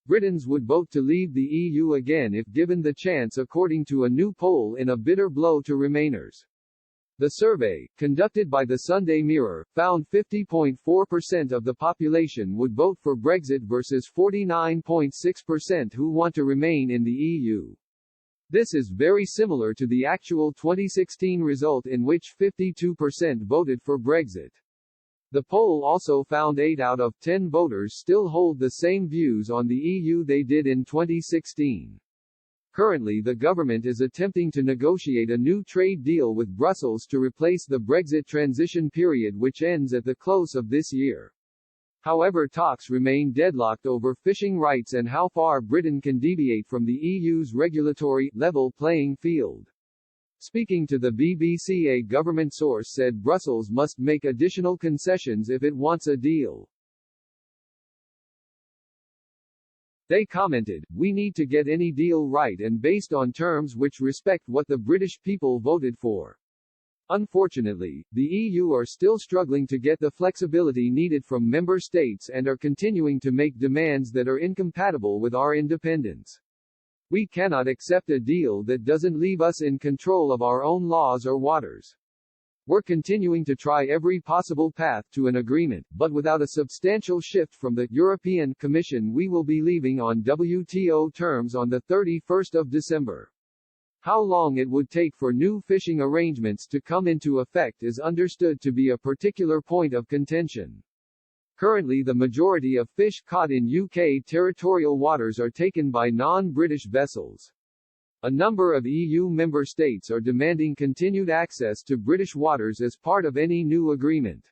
Britons would vote to leave the EU again if given the chance, according to a new poll, in a bitter blow to Remainers. The survey, conducted by the Sunday Mirror, found 50.4% of the population would vote for Brexit versus 49.6% who want to remain in the EU. This is very similar to the actual 2016 result, in which 52% voted for Brexit. The poll also found 8 out of 10 voters still hold the same views on the EU they did in 2016. Currently, the government is attempting to negotiate a new trade deal with Brussels to replace the Brexit transition period, which ends at the close of this year. However, talks remain deadlocked over fishing rights and how far Britain can deviate from the EU's regulatory, level playing field. Speaking to the BBC, a government source said Brussels must make additional concessions if it wants a deal. They commented, "We need to get any deal right and based on terms which respect what the British people voted for." Unfortunately, the EU are still struggling to get the flexibility needed from member states and are continuing to make demands that are incompatible with our independence. "We cannot accept a deal that doesn't leave us in control of our own laws or waters. We're continuing to try every possible path to an agreement, but without a substantial shift from the European Commission we will be leaving on WTO terms on the 31st of December. How long it would take for new fishing arrangements to come into effect is understood to be a particular point of contention. Currently, the majority of fish caught in UK territorial waters are taken by non-British vessels. A number of EU member states are demanding continued access to British waters as part of any new agreement.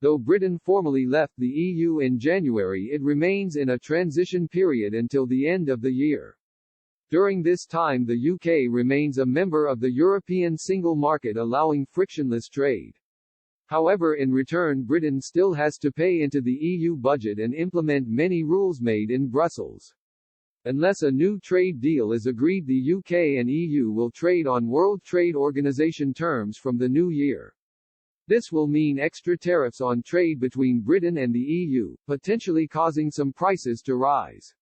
Though Britain formally left the EU in January, it remains in a transition period until the end of the year. During this time, the UK remains a member of the European single market, allowing frictionless trade. However, in return, Britain still has to pay into the EU budget and implement many rules made in Brussels. Unless a new trade deal is agreed, the UK and EU will trade on World Trade Organization terms from the new year. This will mean extra tariffs on trade between Britain and the EU, potentially causing some prices to rise.